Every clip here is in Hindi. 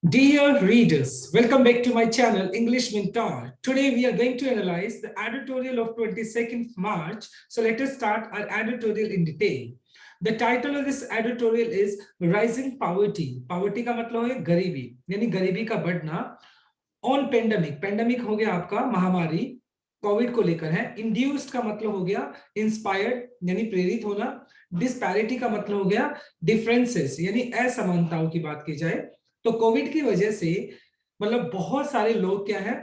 Dear readers, welcome back to my channel English Mentor. Today we are going to analyze the editorial of 22nd March. So let us start our editorial in detail. The title of this editorial is Rising Poverty. Poverty का मतलब है गरीबी, यानी गरीबी का बढ़ना. On pandemic, pandemic हो गया आपका महामारी, कोविड को लेकर है. इंड्यूस्ड का मतलब हो गया इंस्पायर्ड, यानी प्रेरित होना. डिस्पैरिटी का मतलब हो गया डिफरेंसेस, यानी असमानताओं की बात की जाए. तो कोविड की वजह से मतलब बहुत सारे लोग क्या है,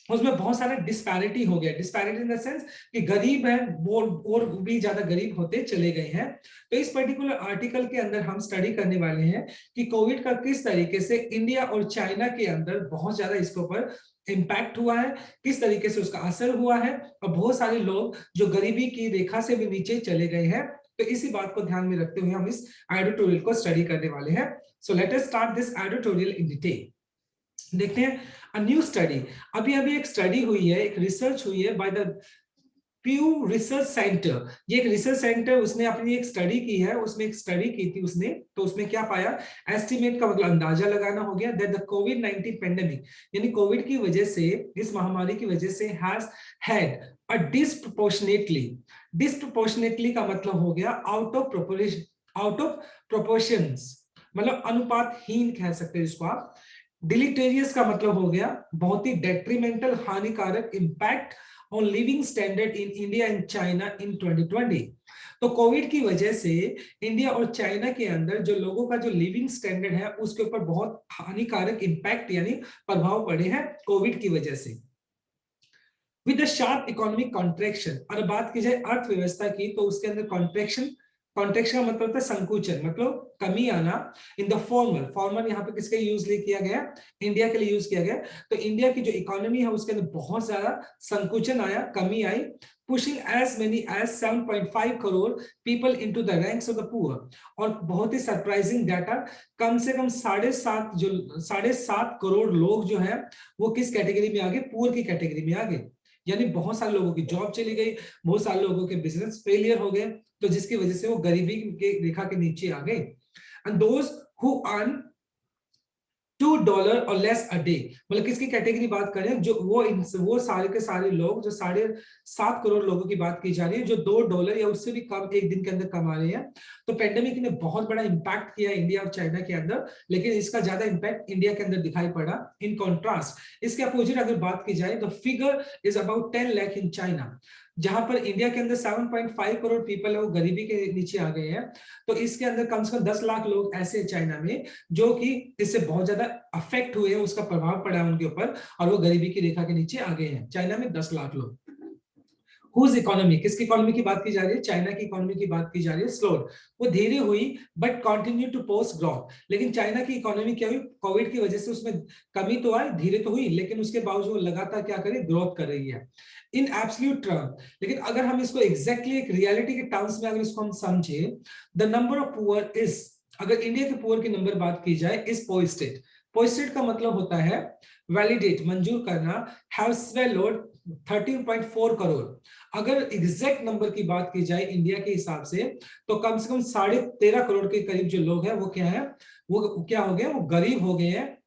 उसमें बहुत सारा डिस्पैरिटी हो गया. डिस्पैरिटी इन द सेंस कि गरीब है वो और भी ज्यादा गरीब होते चले गए हैं. तो इस पर्टिकुलर आर्टिकल के अंदर हम स्टडी करने वाले हैं कि कोविड का किस तरीके से इंडिया और चाइना के अंदर बहुत ज्यादा इसके ऊपर इम्पैक्ट हुआ है, किस तरीके से उसका असर हुआ है, और बहुत सारे लोग जो गरीबी की रेखा से भी नीचे चले गए हैं. तो इसी बात को ध्यान में रखते हुए हम इस एडिटोरियल को स्टडी करने वाले हैं. So let us start this editorial in detail. देखते हैं अ न्यू स्टडी. अभी अभी एक स्टडी हुई है, एक रिसर्च हुई है बाय द प्यू रिसर्च सेंटर. ये एक रिसर्च सेंटर, उसने अपनी एक स्टडी की है, उसमें एक स्टडी की थी उसने. तो उसमें क्या पाया, एस्टिमेट का मतलब अंदाजा लगाना हो गया, दैट द कोविड-19 पेंडेमिक, यानी कोविड की वजह से, इस महामारी की वजह से हैज हैड अ डिस्प्रोपोर्शनेटली का मतलब हो गया out of proportion, out of proportions, मतलब अनुपातहीन कह सकते हैं इसको आप. डिलीटेरियस का मतलब हो गया बहुत ही डेट्रीमेंटल, हानिकारक impact on living standard in India and China in 2020. तो कोविड की वजह से इंडिया और चाइना के अंदर जो लोगों का जो लिविंग स्टैंडर्ड है उसके ऊपर बहुत हानिकारक इंपैक्ट यानी प्रभाव पड़े हैं कोविड की वजह से. With the sharp economic contraction, और बात की जाए अर्थव्यवस्था की तो उसके अंदर कॉन्ट्रैक्शन, कॉन्ट्रैक्शन का मतलब होता है संकुचन, मतलब कमी आना. इन द फॉर्मल, फॉर्मल यहाँ पे किसके यूज किया गया, इंडिया के लिए यूज किया गया. तो इंडिया की जो इकोनॉमी है उसके अंदर बहुत ज्यादा संकुचन आया, कमी आई. Pushing as many as 7.5 crore people into the ranks of the poor. और बहुत ही सरप्राइजिंग डाटा, कम से कम 7.5 करोड़ लोग जो है वो किस कैटेगरी में आ गए, पुअर की कैटेगरी में आ गए. यानी बहुत सारे लोगों की जॉब चली गई, बहुत सारे लोगों के बिजनेस फेलियर हो गए, तो जिसकी वजह से वो गरीबी के रेखा के नीचे आ गए. एंड दोज हु अर्न $2 और लेस अ डे, मतलब किसकी कैटेगरी बात करें, जो वो सारे के सारे लोग, जो 7.5 करोड़ लोगों की बात की जा रही है, जो $2 या उससे भी कम एक दिन के अंदर कमा रहे हैं. तो पेंडेमिक ने बहुत बड़ा इंपैक्ट किया इंडिया और चाइना के अंदर, लेकिन इसका ज्यादा इंपैक्ट इंडिया के अंदर दिखाई पड़ा. इन कॉन्ट्रास्ट इसके अपोजिट अगर बात की जाए, the figure is about 10 lakh in China. जहां पर इंडिया के अंदर 7.5 करोड़ पीपल है वो गरीबी के नीचे आ गए हैं, तो इसके अंदर कम से कम 10 लाख लोग ऐसे हैं चाइना में जो कि इससे बहुत ज्यादा अफेक्ट हुए हैं, उसका प्रभाव पड़ा है उनके ऊपर, और वो गरीबी की रेखा के नीचे आ गए हैं. चाइना में 10 लाख लोग. हुज इकोनॉमी, किसकी इकोनॉमी की बात की जा रही है, चाइना की इकोनॉमी की बात की जा रही है. स्लोड, वो धीरे हुई but continue to post growth. लेकिन चाइना की इकोनॉमी क्या हुई, कोविड की वजह से उसमें कमी तो आई, धीरे तो हुई, लेकिन उसके बावजूद लगातार क्या करे, ग्रोथ कर रही है इन एब्सोल्यूट टर्म. लेकिन अगर हम इसको एग्जैक्टली एक रियलिटी के टर्म्स में अगर इसको हम समझे, the number of poor is, अगर इंडिया के पुअर की नंबर बात की जाए, इज पोस्टेड. पोस्टेड का मतलब होता है वैलिडेट, मंजूर करना. Have swallowed 13.4 crore. अगर एग्जैक्ट नंबर की बात की जाए इंडिया के हिसाब से, तो कम से कम 13.5 करोड़ के करीब जो लोग हैं वो क्या है, वो क्या हो गए, वो गरीब हो गए हैं.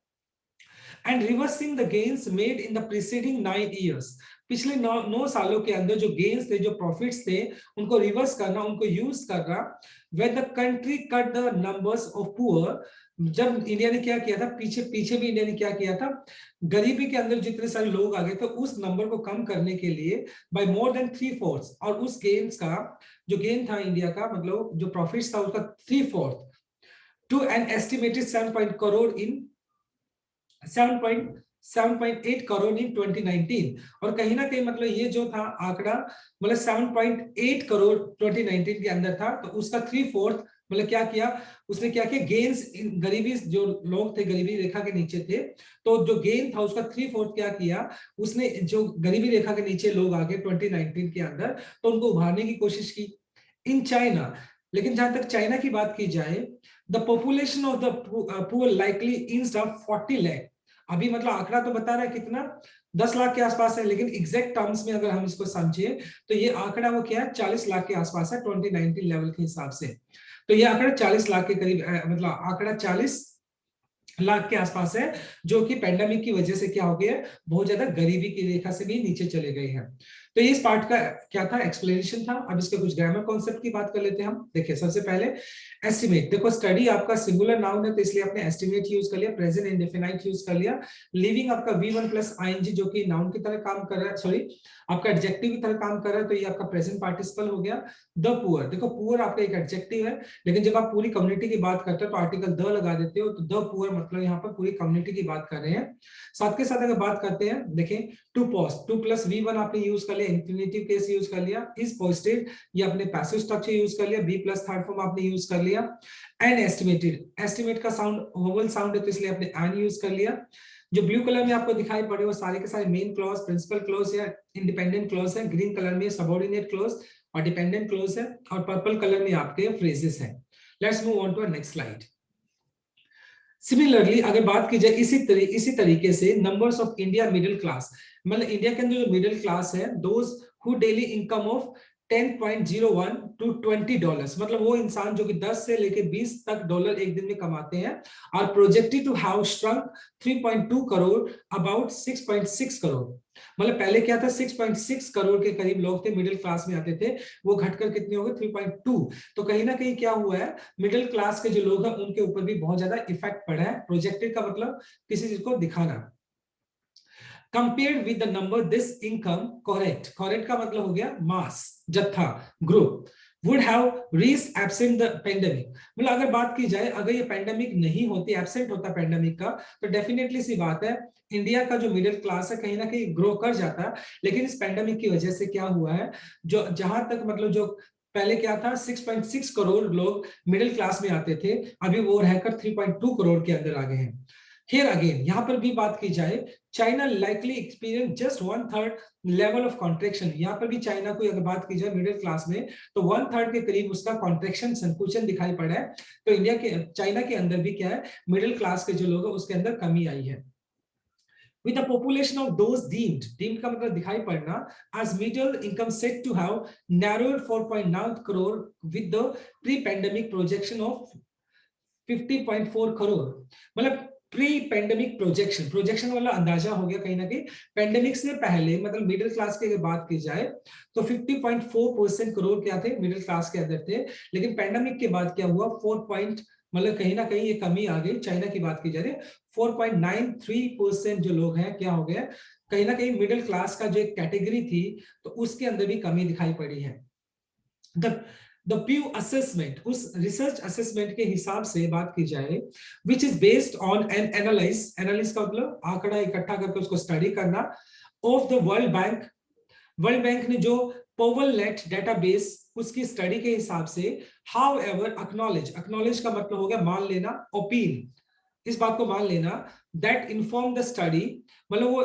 And reversing the gains made in the preceding 9 years. पिछले 9 सालों के अंदर जो गेन्स थे, जो प्रॉफिट्स थे, उनको रिवर्स करना, उनको यूज करना. When the country cut the numbers of poor, जब इंडिया ने क्या किया था, पीछे पीछे भी इंडिया ने क्या किया था, गरीबी के अंदर जितने सारे लोग आ गए थे उस नंबर को कम करने के लिए बाय मोर देन 3/4, और उस गेन्स का जो गेन था इंडिया का, मतलब जो प्रॉफिट्स था उसका 3/4 टू एन एस्टिमेटेड 7.8 करोड़ इन 2019. और कहीं ना कहीं मतलब ये जो था आंकड़ा, मतलब 7.8 करोड़ 2019 के अंदर था, तो उसका 3/4 मतलब क्या किया उसने, क्या किया, गेन्स इन गरीबी, जो लोग थे गरीबी रेखा के नीचे थे, तो जो गेन था उसका 3/4 क्या किया उसने, जो गरीबी रेखा के नीचे लोग आ गए 2019 के अंदर, तो उनको उभारने की कोशिश की इन चाइना. लेकिन जहां तक चाइना की बात की जाए, the population of the poor likely इंस्ड अप 40 लाख. अभी मतलब आंकड़ा तो बता रहा है कितना, 10 लाख के आसपास है, लेकिन एग्जैक्ट टर्म्स में अगर हम इसको समझे तो ये आंकड़ा वो क्या है, 40 लाख के आसपास है 2019 लेवल के हिसाब से. तो ये आंकड़ा 40 लाख के करीब, मतलब आंकड़ा 40 लाख के आसपास है, जो कि पेंडेमिक की वजह से क्या हो गया, बहुत ज्यादा गरीबी की रेखा से भी नीचे चले गए हैं। तो ये इस पार्ट का क्या था, एक्सप्लेनेशन था। अब इसके कुछ ग्रामर कॉन्सेप्ट की बात कर लेते हैं हम। देखिए सबसे पहले एस्टिमेट, देखो स्टडी आपका सिंगुलर नाउन है तो इसलिए आपने एस्टिमेट यूज कर लिया, प्रेजेंट इंडेफिनाइट यूज कर लिया। लिविंग आपका V1 प्लस आईएनजी जो कि नाउन की तरह काम कर रहा है, सॉरी आपका एडजेक्टिव की तरह काम कर रहा है, तो ये आपका प्रेजेंट पार्टिसिपल हो गया। द पुअर, देखो पुअर आपका एक एडजेक्टिव है, लेकिन जब आप पूरी कम्युनिटी की बात करते हो तो आर्टिकल द लगा देते हो, तो द पुअर मतलब यहाँ पर पूरी कम्युनिटी की बात कर रहे हैं। साथ के साथ अगर बात करते हैं, देखें टू पोस्ट, 2 + V1 आपने यूज कर लिया, इंफिनिटिव केस यूज कर लिया। इज पोस्टेड, ये आपने पैसिव स्ट्रक्चर यूज कर लिया। बी प्लस थर्ड फॉर्म आपने यूज कर लिया। एंड एस्टिमेटेड, एस्टिमेट का साउंड वोवल साउंड है तो इसलिए आपने एन यूज कर लिया। जो ब्लू कलर में आपको दिखाई पड़े वो सारे के सारे मेन क्लॉज, प्रिंसिपल क्लॉज या इंडिपेंडेंट क्लॉज है। ग्रीन कलर में सबऑर्डिनेट क्लॉज और डिपेंडेंट क्लॉज है, और पर्पल कलर में आपके फ्रेजेस हैं। Let's move on to next slide. Similarly अगर बात की जाए इसी तरीके से numbers of India middle class, मतलब इंडिया के अंदर जो मिडिल क्लास है, those who daily income of 10.01 to $20, मतलब वो इंसान जो कि 10 से लेके 20 तक डॉलर एक दिन में कमाते हैं, और projected to have shrunk 3.2 crore about 6.6 crore. मतलब पहले क्या था, 6.6 करोड़ के करीब लोग थे मिडिल क्लास में आते थे, वो घटकर कितने हो गए 3.2। तो कहीं ना कहीं क्या हुआ है, मिडिल क्लास के जो लोग हैं उनके ऊपर भी बहुत ज्यादा इफेक्ट पड़ा है। प्रोजेक्टेड का मतलब किसी चीज को दिखाना। Compared with the number this income, correct, correct का मतलब हो गया मास, जत्था, group, would have reached absent the pandemic। मतलब अगर बात की जाए, अगर ये पेंडेमिक नहीं होती, एब्सेंट होता पेंडेमिक का, तो डेफिनेटली सी बात है इंडिया का जो मिडिल क्लास है कहीं ना कहीं ग्रो कर जाता। लेकिन इस पेंडेमिक की वजह से क्या हुआ है, जो जहां तक मतलब जो पहले क्या था 6.6 करोड़ लोग मिडिल क्लास में आते थे, अभी वो रहकर 3.2 करोड़ के अंदर आ गए हैं। Here again, यहाँ पर भी बात की जाए, China likely experience just 1/3 level of contraction. यहाँ पर भी चाइना को अगर बात की जाए मिडिल क्लास में, तो 1/3 के करीब उसका कॉन्ट्रेक्शन, संकुचन दिखाई पड़ा है। तो इंडिया के, चाइना के अंदर भी क्या है, मिडिल क्लास के जो लोग हैं उसके अंदर कमी आई है। With a population of those deemed का मतलब दिखाई पड़ना, as middle income said to have narrowed 4.9 crore with the pre-pandemic projection of 50.4 crore. मतलब प्री पेंडेमिक प्रोजेक्शन, प्रोजेक्शन वाला अंदाजा हो गया कहीं ना कहीं, पेंडेमिक से पहले मतलब मिडिल क्लास की अगर बात की जाए तो 50.4% करोड़ क्या थे, मिडिल क्लास के अंदर थे। लेकिन पेंडेमिक के बाद क्या हुआ, 4 मतलब कहीं ना कहीं ये कमी आ गई। चाइना की बात की जा रही है, 4.93% जो लोग हैं क्या हो गए, कहीं ना कहीं मिडिल क्लास का जो एक कैटेगरी थी तो उसके अंदर भी कमी दिखाई पड़ी है। द प्यू असेसमेंट, उस रिसर्च असेसमेंट के हिसाब से बात की जाए, which is based on an analyse, analysis का मतलब आंकड़ा इकट्ठा करके उसको स्टडी करना, of the World Bank. World Bank ने जो पोवल नेट डेटाबेस, उसकी स्टडी के हिसाब से, हाउ एवर एक्नॉलेज, एक्नॉलेज का मतलब हो गया मान लेना, ओपिन, इस बात को मान लेना, दैट इन्फॉर्म द स्टडी, मतलब वो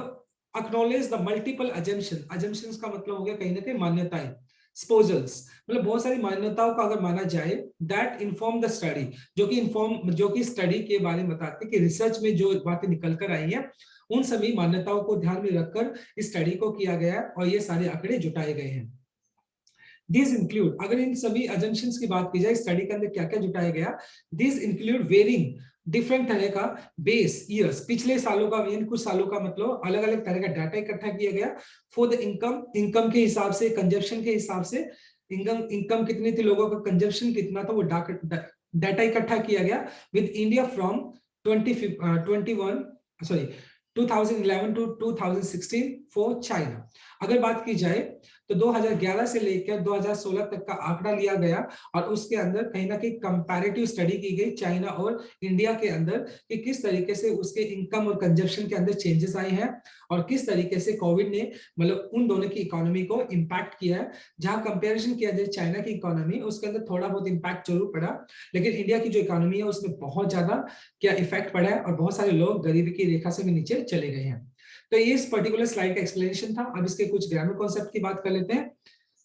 acknowledge the multiple assumption, assumptions का मतलब हो गया कहीं ना कहीं मान्यताएं, स्पोजल्स, मतलब बहुत सारी मान्यताओं का अगर माना जाए, दैट इन्फॉर्म द स्टडी, जो कि स्टडी के बारे में बताते हैं कि रिसर्च में जो बातें निकल कर आई हैं उन सभी मान्यताओं को ध्यान में रखकर इस स्टडी को किया गया और ये सारे आंकड़े जुटाए गए हैं। These include, अगर इन सभी assumptions की बात की जाए स्टडी के अंदर क्या क्या जुटाया गया, these include varying, डिफरेंट तरह का बेस ईयर्स, पिछले सालों का, कुछ सालों का मतलब अलग अलग तरह का डाटा इकट्ठा किया गया फॉर द इनकम, इनकम के हिसाब से, कंजप्शन के हिसाब से, इनकम कितनी थी लोगों का, कंजप्शन कितना था, वो डाटा इकट्ठा किया गया with India from 2011 to 2016 for China. अगर बात की जाए तो 2011 से लेकर 2016 तक का आंकड़ा लिया गया और उसके अंदर कहीं ना कहीं कंपैरेटिव स्टडी की गई चाइना और इंडिया के अंदर कि किस तरीके से उसके इनकम और कंजप्शन के अंदर चेंजेस आए हैं और किस तरीके से कोविड ने मतलब उन दोनों की इकोनॉमी को इंपैक्ट किया है। जहां कंपैरिजन किया जाए चाइना की इकोनॉमी, उसके अंदर थोड़ा बहुत इंपैक्ट जरूर पड़ा, लेकिन इंडिया की जो इकोनॉमी है उसमें बहुत ज्यादा क्या इफेक्ट पड़ा है और बहुत सारे लोग गरीबी की रेखा से भी नीचे चले गए हैं। तो ये इस पर्टिकुलर स्लाइड का एक्सप्लेनेशन था। अब इसके कुछ ग्रामर कॉन्सेप्ट की बात कर लेते हैं।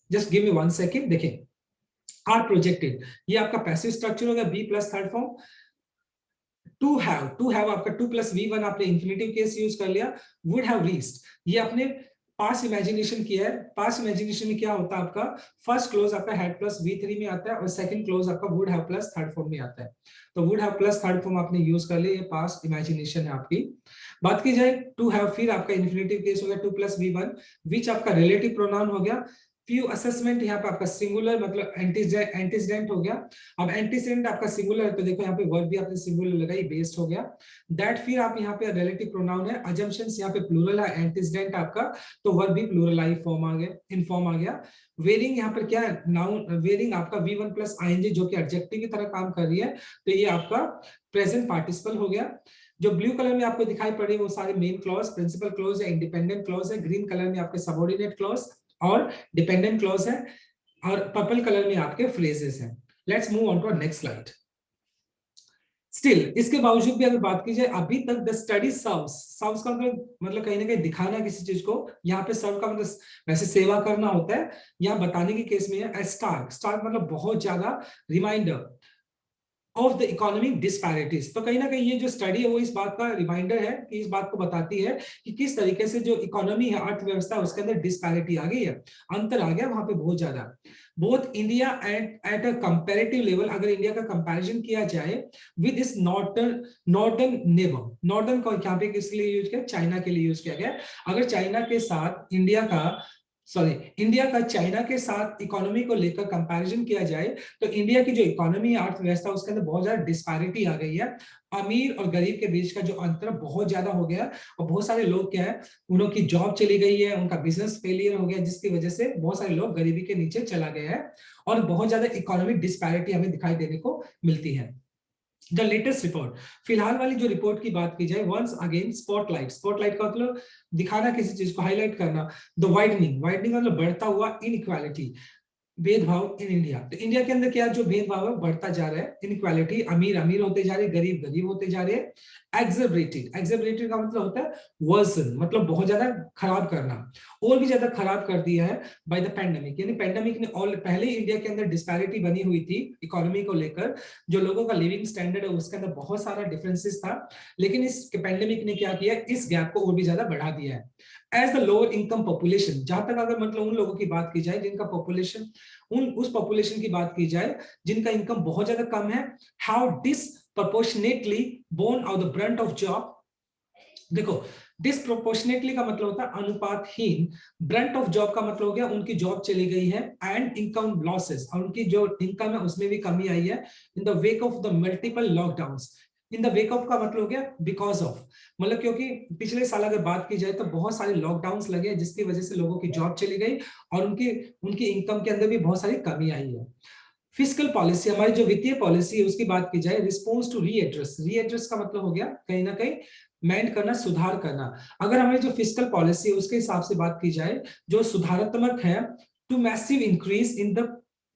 Just give me 1 second. देखें आर प्रोजेक्टेड, ये आपका पैसिव स्ट्रक्चर हो गया, be plus third form, to have आपका 2 + V1 आपने इंफिनिटिव केस यूज कर लिया, वुड हैव रीच्ड, ये आपने पास इमेजिनेशन किया है। पास इमेजिनेशन में क्या होता है आपका, फर्स्ट क्लोज आपका हैड प्लस V3 में आता है और सेकंड क्लोज आपका would have plus third form में आता है। तो would have plus third form आपने यूज कर लिया, ये पास इमेजिनेशन है आपकी। बात की जाए टू हैव, फिर आपका इन्फिनेटिव केस हो गया 2 + V1, विच आपका रिलेटिव प्रोनाउन हो गया। फ्यू असेसमेंट यहाँ पे आपका सिंगुलर मतलब एंटीसीडेंट हो गया। अब एंटीसीडेंट आपका सिंगुलर है तो देखो यहाँ पे वर्ब भी आपने सिंगुलर लगाई, बेस्ड हो गया। दैट फिर आप यहाँ पे रिलेटिव प्रोनाउन है। अजम्पशंस यहाँ पे प्लूरल है, एंटीसीडेंट आपका, तो वर्ब भी प्लूरलाइज फॉर्म आ गया, इन फॉर्म आ गया। वेरिंग यहाँ पर क्या है, नाउन वेरिंग आपका V1 + ING जो कि एडजेक्टिव की तरह काम कर रही है, तो ये आपका प्रेजेंट पार्टिसिपल हो गया। जो ब्लू कलर में आपको दिखाई पड़ी वो सारे मेन क्लॉज, प्रिंसिपल क्लॉज है, इंडिपेंडेंट क्लॉज है। ग्रीन कलर में आपके सबऑर्डिनेट क्लॉज और डिपेंडेंट क्लॉज है, और पर्पल कलर में आपके फ्रेजेस हैं। Let's move on to next slide. Still इसके बावजूद भी अगर बात की जाए, अभी तक द स्टडी सर्व्स का मतलब कहीं ना कहीं दिखाना किसी चीज को, यहाँ पे सर्व का मतलब वैसे सेवा करना होता है, यहाँ बताने के केस में है स्टार्क। स्टार्क मतलब बहुत ज्यादा, reminder of the economic disparities. तो कहीं ना कहीं ये जो स्टडी है वो इस बात का रिमाइंडर है, कि इस बात को बताती है कि किस तरीके से जो इकोनॉमी है, अर्थव्यवस्था, उसके अंदर डिस्पैरिटी आ गई है, अंतर आ गया वहां पे बहुत ज्यादा। Both India at a comparative level, अगर इंडिया का कंपैरिजन किया जाए विद इस नॉर्दर्न नेबर, नॉर्दर्न को यहाँ पे किस लिए यूज किया, चाइना के लिए यूज किया गया। अगर चाइना के साथ इंडिया का चाइना के साथ इकोनॉमी को लेकर कंपैरिजन किया जाए, तो इंडिया की जो इकोनॉमी है, अर्थव्यवस्था, उसके अंदर बहुत ज्यादा डिस्पैरिटी आ गई है। अमीर और गरीब के बीच का जो अंतर बहुत ज्यादा हो गया, और बहुत सारे लोग क्या है, उनकी जॉब चली गई है, उनका बिजनेस फेलियर हो गया, जिसकी वजह से बहुत सारे लोग गरीबी के नीचे चला गए हैं, और बहुत ज्यादा इकोनॉमिक डिस्पैरिटी हमें दिखाई देने को मिलती है। द लेटेस्ट रिपोर्ट, फिलहाल वाली जो रिपोर्ट की बात की जाए, वंस अगेन स्पॉटलाइट का मतलब दिखाना, किसी चीज को हाईलाइट करना। द वाइडनिंग मतलब बढ़ता हुआ इनइक्वालिटी, भेदभाव इन इंडिया। तो इंडिया के अंदर क्या जो भेदभाव है बढ़ता जा रहा है, इनइक्वालिटी, अमीर अमीर होते जा रहे, गरीब गरीब होते जा रहे हैं। एग्जैबरेटेड का मतलब होता है वर्सन, मतलब बहुत ज्यादा खराब करना, और भी ज्यादा खराब कर दिया है बाय द पेंडेमिक। यानी पेंडेमिक ने ऑल पहले इंडिया के अंदर डिस्पैरिटी बनी हुई थी इकोनॉमी को लेकर, जो लोगों का लिविंग स्टैंडर्ड है उसके अंदर बहुत सारा डिफरेंसेस था, लेकिन इस पेंडेमिक ने क्या किया, इस गैप को और भी ज्यादा बढ़ा दिया है। As the lower income population, जहां तक अगर मतलब उन लोगों की बात की जाए जिनका पॉपुलेशन, उस पॉपुलेशन की बात की जाए जिनका इनकम बहुत ज्यादा कम है, how disproportionately borne of the brunt of job. देखो, डिसप्रोपोर्शनेटली का मतलब होता है अनुपातहीन, ब्रंट ऑफ जॉब का मतलब हो गया उनकी जॉब चली गई है, एंड इनकम लॉसेस, और उनकी जो इनकम है उसमें भी कमी आई है, in the wake of the multiple lockdowns. In the wake of का मतलब हो गया बिकॉज ऑफ, मतलब क्योंकि पिछले साल अगर बात की जाए तो बहुत सारे लॉकडाउन्स लगे, जिसकी वजह से लोगों की जॉब चली गई, और उनकी उनकी इनकम के अंदर भी बहुत सारी कमी आई है। फिस्कल पॉलिसी, हमारी जो वित्तीय पॉलिसी है उसकी बात की जाए, रिस्पॉन्स टू रीएड्रेस का मतलब हो गया कहीं ना कहीं मेंट करना, सुधार करना। अगर हमारी जो फिस्कल पॉलिसी है उसके हिसाब से बात की जाए, जो सुधारात्मक है, to massive increase in the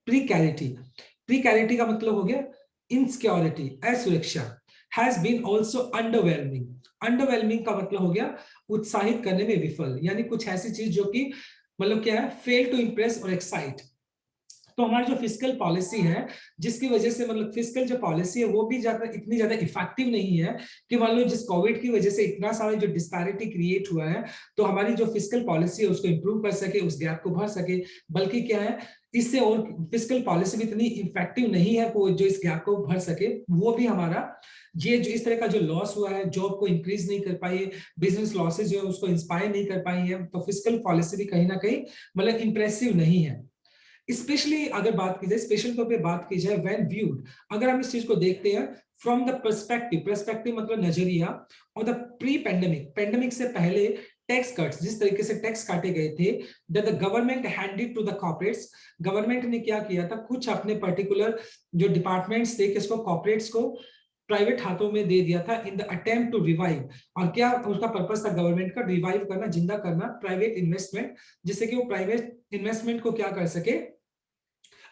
precarity का मतलब हो गया इनसिक्योरिटी, असुरक्षा, हैज बीन आल्सो अंडरवेलमिंग का मतलब हो गया उत्साहित करने में विफल, यानी कुछ ऐसी चीज जो कि मतलब क्या है, फेल टू इंप्रेस और एक्साइट। तो हमारी जो फिस्कल पॉलिसी है, जिसकी वजह से मतलब फिस्कल जो पॉलिसी है वो भी इतनी ज्यादा इफेक्टिव नहीं है, कि मान लो जिस कोविड की वजह से इतना सारा जो डिस्पैरिटी क्रिएट हुआ है, तो हमारी जो फिस्कल पॉलिसी है उसको इंप्रूव कर सके, उस गैप को भर सके, बल्कि क्या है, इससे और फिस्कल पॉलिसी भी इतनी इफेक्टिव नहीं है को जो इस गैप को भर सके। वो भी हमारा ये जो इस तरह का जो लॉस हुआ है, जॉब को इंक्रीज नहीं कर पाई है, बिजनेस लॉसेज जो है उसको इंस्पायर नहीं कर पाई है, तो फिस्कल पॉलिसी भी कहीं ना कहीं मतलब इंप्रेसिव नहीं है। स्पेशली अगर बात की जाए, स्पेशल तौर पे बात की जाए व्हेन व्यूड, अगर हम इस चीज को देखते हैं फ्रॉम द पर्सपेक्टिव मतलब नजरिया, और द प्री पेंडेमिक से पहले टैक्स कट्स, जिस तरीके से टैक्स काटे गए थे, that the government handed to the corporates, government ने क्या किया था, कुछ अपने पर्टिकुलर जो डिपार्टमेंट्स थे किसको, कॉर्पोरेट्स को प्राइवेट हाथों में दे दिया था, in the attempt to revive. और क्या उसका पर्पस था गवर्नमेंट का, रिवाइव करना, जिंदा करना प्राइवेट इन्वेस्टमेंट, जिससे कि वो प्राइवेट इन्वेस्टमेंट को क्या कर सके,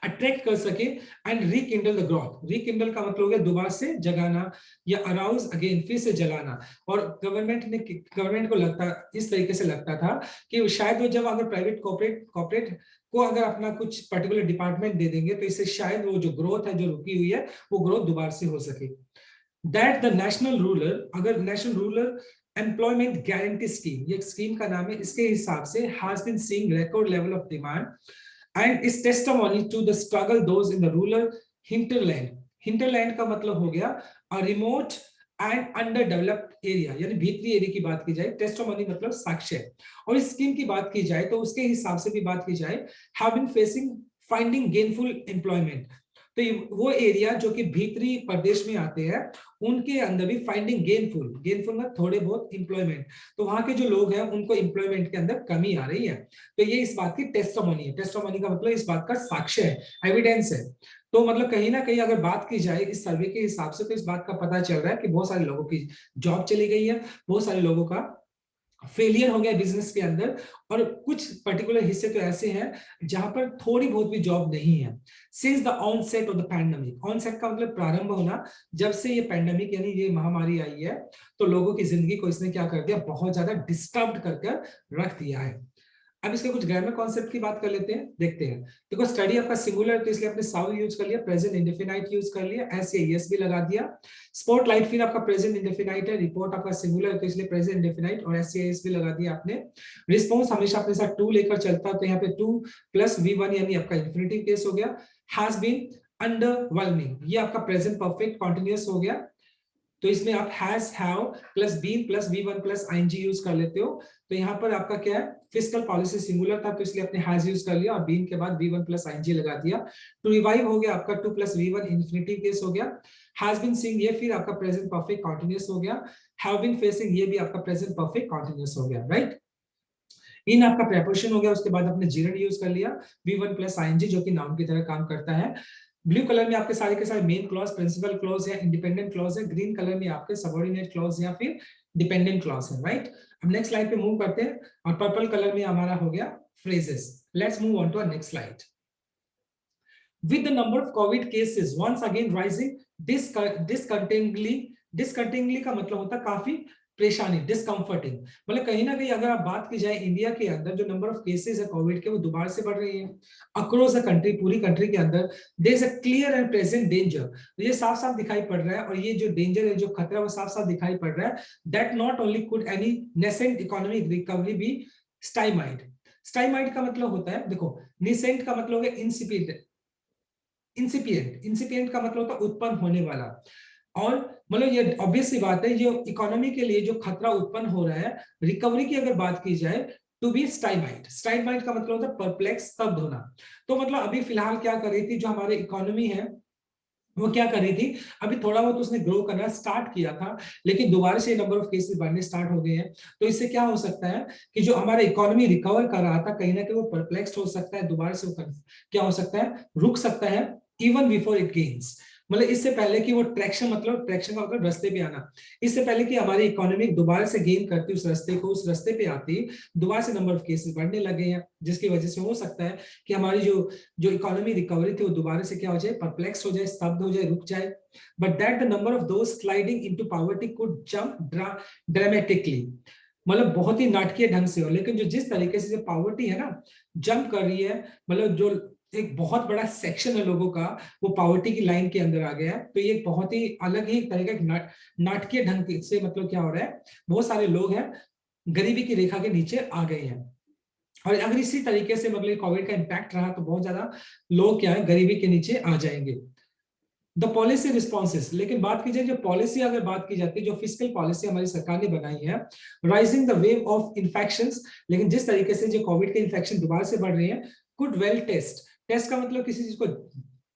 अट्रैक्ट कर सके, and rekindle the growth. Rekindle का मतलब हो गया दोबारा से जगाना, या अराउज अगेन, फिर से जलाना। और गवर्नमेंट को लगता, इस तरीके से लगता था कि शायद वो जब अगर प्राइवेट कॉर्पोरेट को अगर अपना कुछ पर्टिकुलर डिपार्टमेंट दे देंगे, तो इससे शायद वो जो ग्रोथ है जो रुकी हुई है, वो ग्रोथ दोबारा से हो सके। दैट द नेशनल रूलर, अगर national rural employment guarantee scheme, ये स्कीम का नाम है, इसके हिसाब से has been seeing record level of demand and is testimony to the struggle those in the rural hinterland. Hinterland का मतलब हो गया a remote and under developed area, यानी भीतरी एरिया की बात की जाए, टेस्टिमोनी मतलब साक्ष्य। और इस स्कीम की बात की जाए तो उसके हिसाब से भी बात की जाए, have been facing finding gainful employment, तो वो एरिया जो कि भीतरी प्रदेश में आते हैं उनके अंदर भी फाइंडिंग गेनफुल, गेनफुल में थोड़े बहुत एम्प्लॉयमेंट, तो वहां के जो लोग हैं उनको एम्प्लॉयमेंट के अंदर कमी आ रही है। तो ये इस बात की टेस्टिमोनी है। टेस्टिमोनी का मतलब इस बात का साक्ष्य है, एविडेंस है। तो मतलब कहीं ना कहीं अगर बात की जाए इस सर्वे के हिसाब से, तो इस बात का पता चल रहा है कि बहुत सारे लोगों की जॉब चली गई है, बहुत सारे लोगों का फेलियर हो गया बिजनेस के अंदर, और कुछ पर्टिकुलर हिस्से तो ऐसे हैं जहां पर थोड़ी बहुत भी जॉब नहीं है। Since the onset of the pandemic, onset का मतलब प्रारंभ होना, जब से ये पैंडेमिक यानी ये महामारी आई है तो लोगों की जिंदगी को इसने क्या कर दिया, बहुत ज्यादा डिस्टर्ब करके रख दिया है। अब इसके कुछ ग्रामर कॉन्सेप्ट की बात कर लेते हैं, देखते हैं। देखो स्टडी आपका सिंगुलर तो इसलिए आपने साउ यूज कर लिया, प्रेजेंट इंडेफिनाइट यूज कर लिया, एस या यस भी लगा दिया। स्पॉटलाइट फिर आपका प्रेजेंट इंडेफिनाइट है, रिपोर्ट आपका सिंगुलर तो इसलिए प्रेजेंट इंडेफिनाइट और एस या यस भी लगा दिया आपने। रिस्पांस हमेशा अपने साथ टू लेकर चलता है, तो यहाँ पे टू प्लस V1 यानी आपका इन्फिनिटिव केस हो गया। हैज बीन अंडरवेलमिंग, ये आपका प्रेजेंट परफेक्ट कॉन्टिन्यूअस हो गया, तो इसमें आप has have plus been plus V1 plus ING use कर लेते हो। तो यहाँ पर आपका क्या है, फिस्कल पॉलिसी सिंगुलर था तो इसलिए आपने हैज यूज कर लिया और बीन के बाद V1 प्लस आईएनजी लगा दिया। टू रिवाइव हो गया आपका two plus V1 infinitive case हो गया। हैज बीन सीइंग ये फिर आपका प्रेजेंट परफेक्ट कॉन्टिन्यूअस हो गया। हैव बीन फेसिंग ये भी आपका प्रेजेंट परफेक्ट कॉन्टिन्यूअस हो गया, राइट। इन आपका प्रेपोजिशन हो गया, उसके बाद आपने जीरन यूज कर लिया, V1 प्लस आईएनजी जो कि नाउन की तरह काम करता है। ब्लू कलर में आपके सारे के सारे मेन क्लॉज, प्रिंसिपल क्लॉज या इंडिपेंडेंट क्लॉज है। ग्रीन कलर में आपके सबऑर्डिनेट क्लॉज या फिर डिपेंडेंट क्लॉज है, राइट। अब नेक्स्ट स्लाइड पे मूव करते हैं, और पर्पल कलर में हमारा हो गया phrases. Let's move on to our next slide. With the number of COVID cases once again rising discontinuously का मतलब होता है काफी परेशानी, डिस्कंफर्टिंग, मतलब कहीं ना कहीं अगर आप बात की जाए इंडिया के अंदर जो नंबर ऑफ केसेस है कोविड के वो दोबारा से बढ़ रही हैं अक्रॉस द कंट्री, पूरी कंट्री के अंदर। There is a clear and present danger, तो ये साफ साफ दिखाई पड़ रहा है, और ये जो डेंजर है, जो खतरा है वो साफ साफ दिखाई पड़ रहा है, that not only could any nascent economic recovery be stymied. Stymied का मतलब होता है, देखो निसेंट का मतलब है इंसिपिएंट, इंसिपिएंट, इंसिपिएंट का मतलब होता है उत्पन्न होने वाला, और मतलब ये ऑब्वियस सी बात है, ये इकोनॉमी के लिए जो खतरा उत्पन्न हो रहा है, रिकवरी की अगर बात की जाए, टू बी स्टाइमाइड। स्टाइमाइड का मतलब होता है परप्लेक्स, स्तब्ध होना। तो मतलब अभी फिलहाल क्या कर रही थी जो हमारी इकोनॉमी है, वो क्या कर रही थी, अभी थोड़ा बहुत उसने ग्रो करना स्टार्ट किया था, लेकिन दोबारा से नंबर ऑफ केसेस बढ़ने स्टार्ट हो गए हैं। तो इससे क्या हो सकता है कि जो हमारा इकोनॉमी रिकवर कर रहा था, कहीं ना कहीं वो परप्लेक्स्ड हो सकता है, दोबारा से वो क्या हो सकता है, रुक सकता है, इवन बिफोर इट गेन्स, मतलब इससे पहले कि वो ट्रैक्शन, मतलब ट्रैक्शन का मतलब रास्ते पे आना, इससे पहले कि हमारी इकोनॉमी दोबारा से गेन करती उस रास्ते को, उस रास्ते पे आती, दोबारा से नंबर ऑफ केसेस बढ़ने लगे हैं, जिसकी वजह से हो सकता है कि हमारी जो जो इकोनॉमी रिकवरी थी वो दोबारा से क्या हो जाए, परप्लेक्स हो जाए, स्तब्ध हो जाए, रुक जाए। But that the number of those sliding into poverty could jump dramatically, मतलब बहुत ही नाटकीय ढंग से हो, लेकिन जो जिस तरीके से पॉवर्टी है ना जंप कर रही है, मतलब जो एक बहुत बड़ा सेक्शन है लोगों का वो पॉवर्टी की लाइन के अंदर आ गया है, तो ये बहुत ही अलग ही तरीके का नाटकीय ढंग से, मतलब क्या हो रहा है, बहुत सारे लोग हैं गरीबी की रेखा के नीचे आ गए हैं। और अगर इसी तरीके से मतलब कोविड का इम्पैक्ट रहा तो बहुत ज्यादा लोग क्या है गरीबी के नीचे आ जाएंगे। द पॉलिसी रिस्पॉन्सेस, लेकिन बात की जाए जो पॉलिसी अगर बात की जाती है, जो फिजिकल पॉलिसी हमारी सरकार ने बनाई है, rising the wave of infections, लेकिन जिस तरीके से जो कोविड के इन्फेक्शन दोबारा से बढ़ रहे हैं, कुड वेल टेस्ट, टेस्ट का मतलब किसी चीज को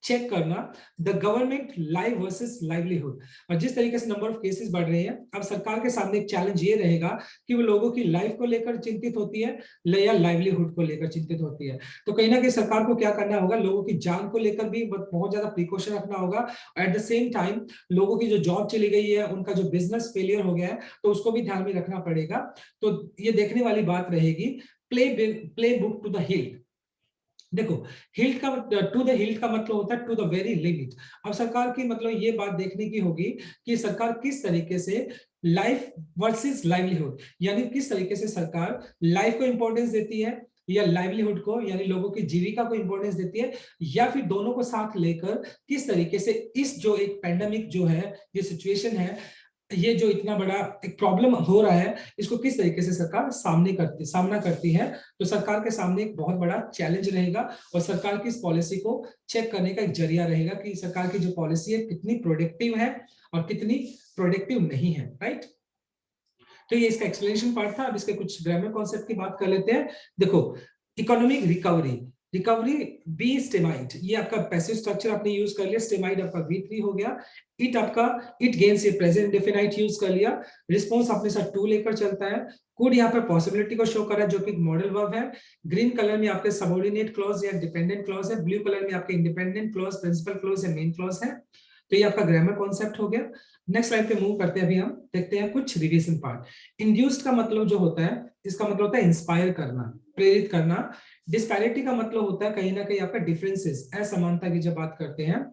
चेक करना, the government live versus livelihood, और जिस तरीके से नंबर ऑफ केसेस बढ़ रहे हैं, अब सरकार के सामने एक चैलेंज ये रहेगा कि वो लोगों की लाइफ को लेकर चिंतित होती है या लाइवलीहुड को लेकर चिंतित होती है। तो कहीं ना कहीं सरकार को क्या करना होगा, लोगों की जान को लेकर भी बहुत ज्यादा प्रिकॉशन रखना होगा, एट द सेम टाइम लोगों की जो जॉब चली गई है, उनका जो बिजनेस फेलियर हो गया है, तो उसको भी ध्यान में रखना पड़ेगा। तो ये देखने वाली बात रहेगी, play book to the hilt. देखो हिल्ट का, टू द हिल्ट का मतलब होता है टू द वेरी लिमिट। अब सरकार की मतलब ये बात देखने की होगी कि सरकार किस तरीके से लाइफ वर्सेस लाइवलीहुड, यानी किस तरीके से सरकार लाइफ को इंपॉर्टेंस देती है या लाइवलीहुड को, यानी लोगों की जीविका को इंपॉर्टेंस देती है, या फिर दोनों को साथ लेकर किस तरीके से इस जो एक पैंडेमिक जो है, ये सिचुएशन है, ये जो इतना बड़ा एक प्रॉब्लम हो रहा है, इसको किस तरीके से सरकार सामना करती है, तो सरकार के सामने एक बहुत बड़ा चैलेंज रहेगा और सरकार की इस पॉलिसी को चेक करने का एक जरिया रहेगा कि सरकार की जो पॉलिसी है कितनी प्रोडक्टिव है और कितनी प्रोडक्टिव नहीं है, राइट। तो ये इसका एक्सप्लेनेशन पार्ट था। अब इसके कुछ ग्रामर कॉन्सेप्ट की बात कर लेते हैं। देखो, इकोनॉमिक रिकवरी, रिकवरी बी स्टेमाइड, ये आपका पैसिव स्ट्रक्चर आपने यूज कर लिया, स्टेमाइड आपका V3 हो गया। इट आपका इट गेन्स ये प्रेजेंट डेफिनाइट यूज कर लिया। रिस्पॉन्स अपने साथ टू लेकर चलता है। कुड यहाँ पर पॉसिबिलिटी को शो कर रहा है जो कि मॉडल वर्ब है। ग्रीन कलर में आपके सबऑर्डिनेट क्लॉज या डिपेंडेंट क्लॉज है। ब्लू कलर में आपके इंडिपेंडेंट क्लॉज, प्रिंसिपल क्लॉज या मेन क्लॉज है। तो ये आपका ग्रामर कॉन्सेप्ट हो गया। नेक्स्ट स्लाइड पे मूव करते हैं। अभी हम देखते हैं कुछ रिवीजन पार्ट। इंड्यूस्ड का मतलब जो होता है, इसका मतलब होता है इंस्पायर करना, प्रेरित करना। डिस्पैरिटी का मतलब होता है कहीं ना कहीं आपका डिफरेंसेस, असमानता की जब बात करते हैं।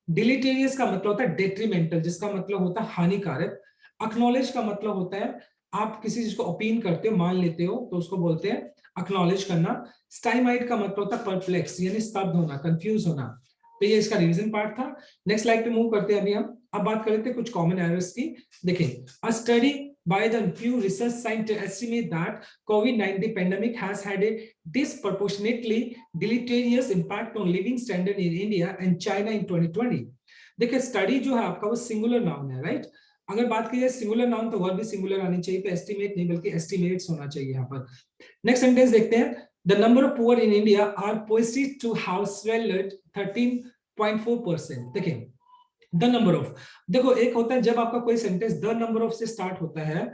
डिलीटेरियस का मतलब होता है डेट्रीमेंटल, जिसका मतलब होता है हानिकारक। अक्नॉलेज का मतलब होता है आप किसी चीज को ओपिन करते हो, मान लेते हो, तो उसको बोलते हैं अक्नॉलेज करना। स्टाइमाइड का मतलब होता है परप्लेक्स, यानी स्तब्ध होना, कंफ्यूज होना। तो ये इसका रिवीजन पार्ट था। नेक्स्ट स्लाइड पे मूव करते हैं। अभी हम अब बात कर लेते हैं कुछ कॉमन एरर्स की। देखिए, अ study by the Pew Research Scientists estimate that COVID-19 pandemic has had a disproportionately deleterious impact on living standard in India and China in 2020. देखिए, स्टडी जो है आपका वो सिंगुलर नाउन है, राइट। अगर बात की जाए सिंगुलर नाउन तो वर्ब भी सिंगुलर आनी चाहिए, तो एस्टिमेट नहीं बल्कि एस्टिमेट्स होना चाहिए यहाँ पर। नेक्स्ट सेंटेंस देखते हैं। The number of poor in India are posited to have swelled 13.4%। देखिए, द नंबर ऑफ, देखो एक होता है जब आपका कोई सेंटेंस द नंबर ऑफ से स्टार्ट होता है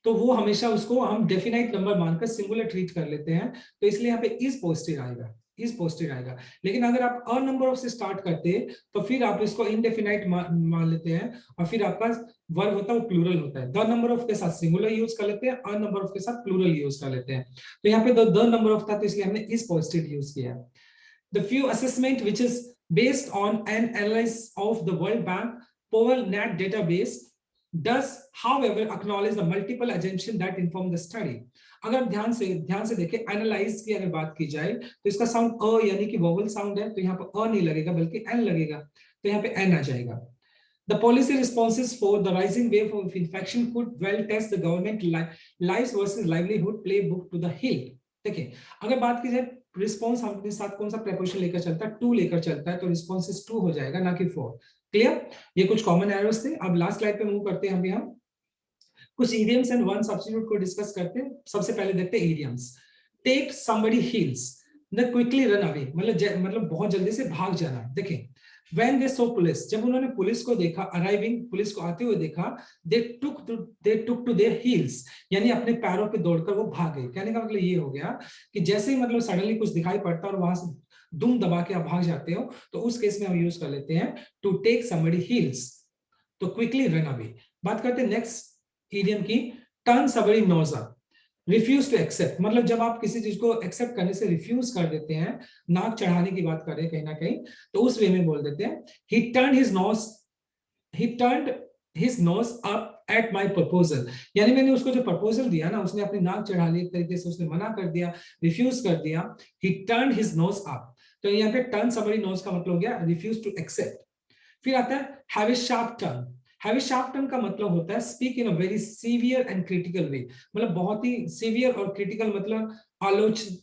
तो वो हमेशा उसको हम डेफिनाइट नंबर मानकर सिंगुलर ट्रीट कर लेते हैं, तो इसलिए यहाँ पे इज पोस्टेड आएगा, इज पोस्टेड आएगा। लेकिन अगर आप अ नंबर ऑफ से स्टार्ट करते तो फिर आप इसको इनडेफिनाइट मान लेते हैं और फिर आपका वर्ब होता है वो प्लूरल होता है। द नंबर ऑफ के साथ सिंगुलर यूज कर लेते हैं, अ नंबर ऑफ के साथ प्लूरल यूज कर लेते हैं। तो यहाँ पे द नंबर ऑफ था तो इसलिए हमने इज पोस्टेड यूज किया। The Pew assessment, which is based on an analysis of the World Bank PowerNet database, does, however, acknowledge the multiple assumptions that inform the study. अगर ध्यान से देखें, एनालाइज की अगर बात की जाए तो इसका साउंड अ यानी कि वोवल साउंड है, तो यहाँ पर अ नहीं लगेगा बल्कि एन लगेगा, तो यहाँ पे एन आ जाएगा। The policy responses for the rising wave of infection could well test the government lives versus livelihood playbook to the hill. देखिए, अगर बात की जाए रिस्पॉन्स अपने साथ कौन सा प्रेपोजिशन लेकर चलता है, टू लेकर चलता है, तो रिस्पॉन्स टू हो जाएगा ना कि फोर। क्लियर, ये कुछ कॉमन एरर्स थे। अब लास्ट स्लाइड पे मूव करते हैं। अभी हम कुछ इडियम्स एंड वन सब्स्टिट्यूट को डिस्कस करते हैं। सबसे पहले देखते हैं idioms. Take somebody heels, the quickly run away, मतलब बहुत जल्दी से भाग जाना। देखिए, when they saw police, जब उन्होंने पुलिस को देखा, अराइविंग, पुलिस को आते हुए देखा, they took to their heels, यानी अपने पैरों पे दौड़कर वो भागे। कहने का मतलब ये हो गया कि जैसे ही मतलब सडनली कुछ दिखाई पड़ता और वहां से दुम दबा के आप भाग जाते हो, तो उस केस में हम यूज कर लेते हैं टू टेक समबडी हील्स, तो क्विकली रन अवे। बात करते हैं नेक्स्ट इडियम की, turn somebody nose up, refuse to accept, मतलब जब आप किसी चीज को एक्सेप्ट करने से रिफ्यूज कर देते हैं, नाक चढ़ाने की बात कर रहे हैं कहीं ना कहीं, तो उस वे में बोल देते हैं ही turned his nose up at my proposal, यानी मैंने उसको जो प्रपोजल दिया ना, उसने अपनी नाक चढ़ा ली, एक तरीके से उसने मना कर दिया, रिफ्यूज कर दिया। ही टर्न्ड हिज नोज अप, तो यहाँ पे टर्न समबडी नोज का मतलब हो गया रिफ्यूज टू एक्सेप्ट। फिर आता है have a sharp turn. Have a sharp turn का मतलब होता है speak in a very severe and critical way, मतलब बहुत ही सीवियर और क्रिटिकल, मतलब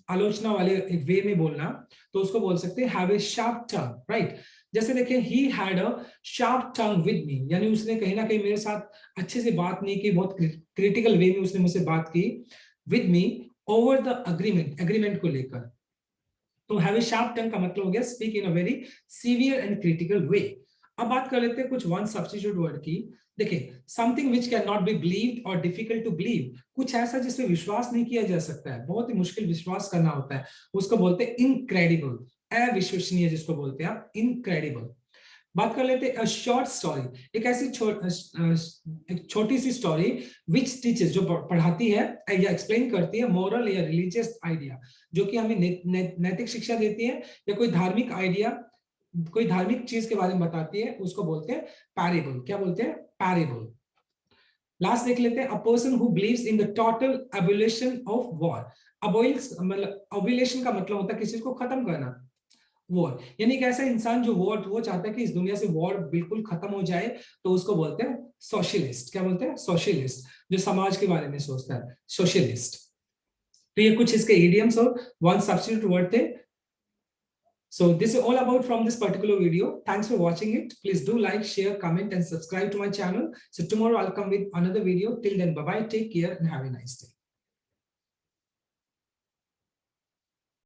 आलोचना वाले एक वे में बोलना, तो उसको बोल सकते हैं have a sharp turn, right. जैसे देखिए, he had a sharp tongue with me, यानी उसने कहीं ना कहीं मेरे साथ अच्छे से बात नहीं की, बहुत क्रिटिकल वे में उसने मुझसे बात की, with me over the agreement, agreement को लेकर। तो हैव ए शार्प टंग का मतलब हो गया speak in a very severe and critical way. अब बात कर लेते हैं कुछ वन सब्स्टिट्यूट वर्ड की। देखिए, something which can not be believed और डिफिकल्ट टू बिलीव, कुछ ऐसा जिसमें विश्वास नहीं किया जा सकता है, बहुत ही मुश्किल विश्वास करना होता है, उसको बोलते हैं इनक्रेडिबल, अविश्वसनीय जिसको बोलते हैं आप, इनक्रेडिबल। बात कर लेते हैं शॉर्ट स्टोरी, एक ऐसी एक छोटी सी स्टोरी विच टीचर्स, जो पढ़ाती है या एक्सप्लेन करती है मोरल या रिलीजियस आइडिया, जो कि हमें नैतिक शिक्षा देती है या कोई धार्मिक आइडिया, कोई धार्मिक चीज के बारे में बताती है, उसको बोलते हैं पैरेबल। क्या बोलते हैं? पैरेबल। लास्ट देख लेते हैं, a person who believes in the total abolition of war. मतलब एबोलिशन का मतलब होता है किसी को खत्म करना, वॉर, यानी कि ऐसा इंसान जो वॉर वो चाहता है कि इस दुनिया से वॉर बिल्कुल खत्म हो जाए, तो उसको बोलते हैं सोशलिस्ट, क्या बोलते हैं? सोशलिस्ट, जो समाज के बारे में सोचता है, सोशलिस्ट। तो ये कुछ इसके idioms और one substitute word थे। So this is all about from this particular video. Thanks for watching it. Please do like, share, comment, and subscribe to my channel. So tomorrow I'll come with another video. Till then, bye bye, take care, and have a nice day.